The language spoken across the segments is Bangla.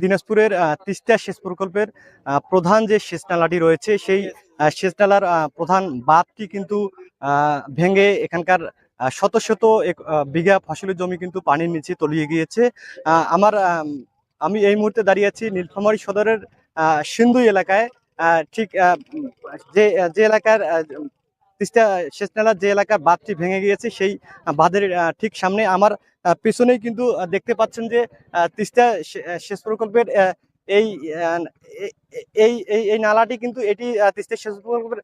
দিনাজপুরের তিস্তা সেচ প্রকল্পের প্রধান যে সেচ নালাটি রয়েছে সেই সেচ নালার প্রধান বাঁধটি কিন্তু ভেঙে এখানকার শত শত বিঘা ফসলের জমি কিন্তু পানির নিচে তলিয়ে গিয়েছে। আমি এই মুহূর্তে দাঁড়িয়ে আছি নীলফামারী সদরের সিন্ধু এলাকায়। ঠিক যে যে এলাকার তিস্তা সেচ নালার যে এলাকার বাঁধটি ভেঙে গিয়েছে সেই বাঁধের ঠিক সামনে আমার পেছনেই কিন্তু দেখতে পাচ্ছেন যে তিস্তা সেচ প্রকল্পের এই আহ, এই এই এই নালাটি কিন্তু এটি তিস্তা সেচ প্রকল্পের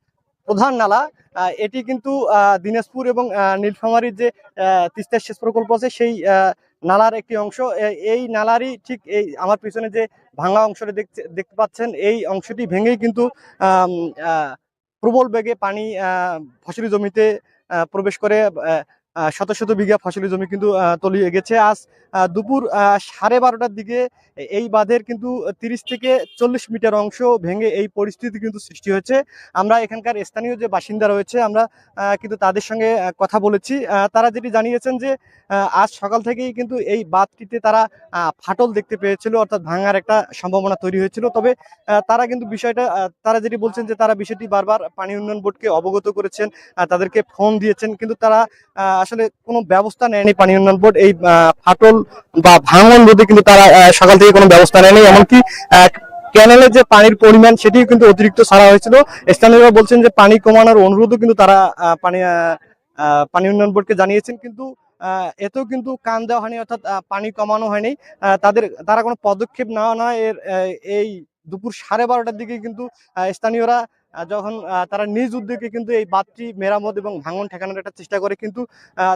প্রধান নালা। এটি কিন্তু দিনাজপুর এবং নীলফামারীর যে তিস্তা সেচ প্রকল্প আছে সেই নালার একটি অংশ। এই নালারই ঠিক এই আমার পিছনে যে ভাঙা অংশটি দেখতে পাচ্ছেন এই অংশটি ভেঙেই কিন্তু আম, আহ, প্রবল বেগে পানি ফসলি জমিতে প্রবেশ করে শত শত বিঘা ফসলি জমি কিন্তু তলিয়ে গেছে। আজ দুপুর 12:30টার দিকে এই বাঁধের কিন্তু 30 থেকে 40 মিটার অংশ ভেঙে এই পরিস্থিতি কিন্তু সৃষ্টি হয়েছে। আমরা এখানকার স্থানীয় যে বাসিন্দা রয়েছে আমরা কিন্তু তাদের সঙ্গে কথা বলেছি। তারা যেটি জানিয়েছেন যে আজ সকাল থেকেই কিন্তু এই বাঁধটিতে তারা ফাটল দেখতে পেয়েছিল, অর্থাৎ ভাঙার একটা সম্ভাবনা তৈরি হয়েছিল। তবে তারা কিন্তু বিষয়টা তারা যেটি বলছেন যে তারা বিষয়টি বারবার পানি উন্নয়ন বোর্ডকে অবগত করেছেন, তাদেরকে ফোন দিয়েছেন, কিন্তু তারা আসলে কোনো ব্যবস্থা নেয়নি। পানি উন্নয়ন বোর্ড এই ফাটল বা ভাঙন রোধে কিন্তু তারা সকাল থেকে কোনো ব্যবস্থা নেয়নি। এমনকি ক্যানেলের যে পানির পরিমাণ সেটিও কিন্তু অতিরিক্ত ছাড়া হয়েছিল। স্থানীয়রা বলছেন যে পানি কমানোর অনুরোধও কিন্তু তারা পানি উন্নয়ন বোর্ডকে জানিয়েছেন, কিন্তু এতেও কিন্তু কান দেওয়া হয়নি, অর্থাৎ পানি কমানো হয়নি। তারা কোনো পদক্ষেপ নেওয়া নয়। এই দুপুর 12:30টার দিকে কিন্তু স্থানীয়রা যখন তারা নিজ উদ্যোগে কিন্তু এই বাঁধটি মেরামত এবং ভাঙন ঠেকানোর একটা চেষ্টা করে, কিন্তু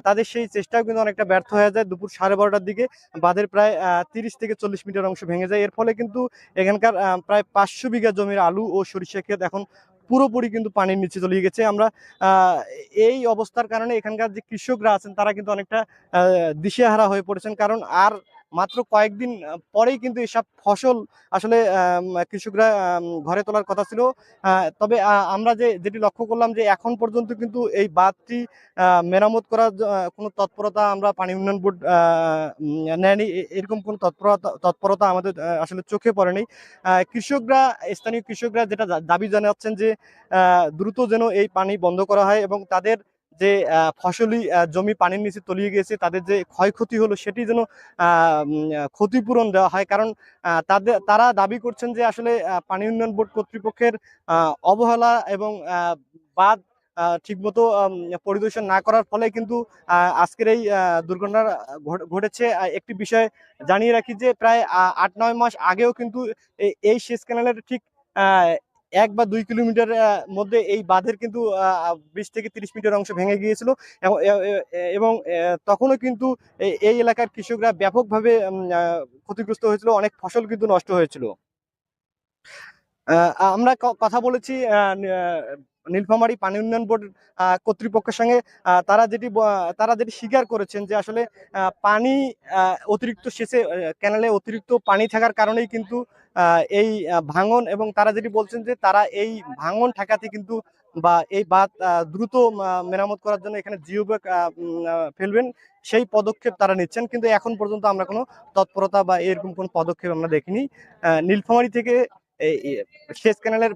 তাদের সেই চেষ্টাও কিন্তু অনেকটা ব্যর্থ হয়ে যায়। দুপুর 12:30টার দিকে বাঁধের প্রায় 30 থেকে 40 মিটার অংশ ভেঙে যায়। এর ফলে কিন্তু এখানকার প্রায় 500 বিঘা জমির আলু ও সরিষা ক্ষেত এখন পুরোপুরি কিন্তু পানির নিচে চলে গেছে। আমরা এই অবস্থার কারণে এখানকার যে কৃষকরা আছেন তারা কিন্তু অনেকটা দিশেহারা হয়ে পড়েছেন, কারণ আর মাত্র কয়েকদিন পরেই কিন্তু এসব ফসল আসলে কৃষকরা ঘরে তোলার কথা ছিল। তবে আমরা যেটি লক্ষ্য করলাম যে এখন পর্যন্ত কিন্তু এই বাঁধটি মেরামত করার কোনো তৎপরতা আমরা পানি উন্নয়ন বোর্ড নেয়নি। এরকম কোনো তৎপরতা আমাদের আসলে চোখে পড়েনি। স্থানীয় কৃষকরা যেটা দাবি জানাচ্ছেন যে দ্রুত যেন এই পানি বন্ধ করা হয় এবং তাদের যে ফসলি জমি পানির নিচে তলিয়ে গিয়েছে তাদের যে ক্ষয়ক্ষতি হলো সেটি যেন ক্ষতিপূরণ দেওয়া হয়। কারণ তারা দাবি করছেন যে আসলে পানি উন্নয়ন বোর্ড কর্তৃপক্ষের অবহেলা এবং বাঁধ ঠিকমতো পরিদর্শন না করার ফলে কিন্তু আজকের এই দুর্ঘটনা ঘটেছে। একটি বিষয় জানিয়ে রাখি যে প্রায় 8-9 মাস আগেও কিন্তু এই সেচ ক্যানেলের ঠিক 1 বা 2 কিলোমিটার মধ্যে এই বাঁধের কিন্তু 20 থেকে 30 মিটার অংশ ভেঙে গিয়েছিল এবং তখনও কিন্তু এই এলাকার কৃষকরা ব্যাপকভাবে ক্ষতিগ্রস্ত হয়েছিল, অনেক ফসল কিন্তু নষ্ট হয়েছিল। আমরা কথা বলেছি নীলফামারী পানি উন্নয়ন বোর্ড কর্তৃপক্ষের সঙ্গে। তারা যেটি স্বীকার করেছেন যে আসলে পানি অতিরিক্ত সেচে ক্যানেলে অতিরিক্ত পানি থাকার কারণেই কিন্তু এই ভাঙন, এবং তারা যেটি বলছেন যে তারা এই ভাঙন ঠেকাতে কিন্তু বা এই বাঁধ দ্রুত মেরামত করার জন্য এখানে জিও ব্যাগ ফেলবেন সেই পদক্ষেপ তারা নিচ্ছেন, কিন্তু এখন পর্যন্ত আমরা কোনো তৎপরতা বা এরকম কোনো পদক্ষেপ আমরা দেখিনি। নীলফামারী থেকে এই সেচ ক্যানেলের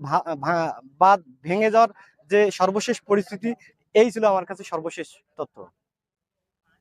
বাঁধ ভেঙে যাওয়ার যে সর্বশেষ পরিস্থিতি, এই ছিল আমার কাছে সর্বশেষ তথ্য।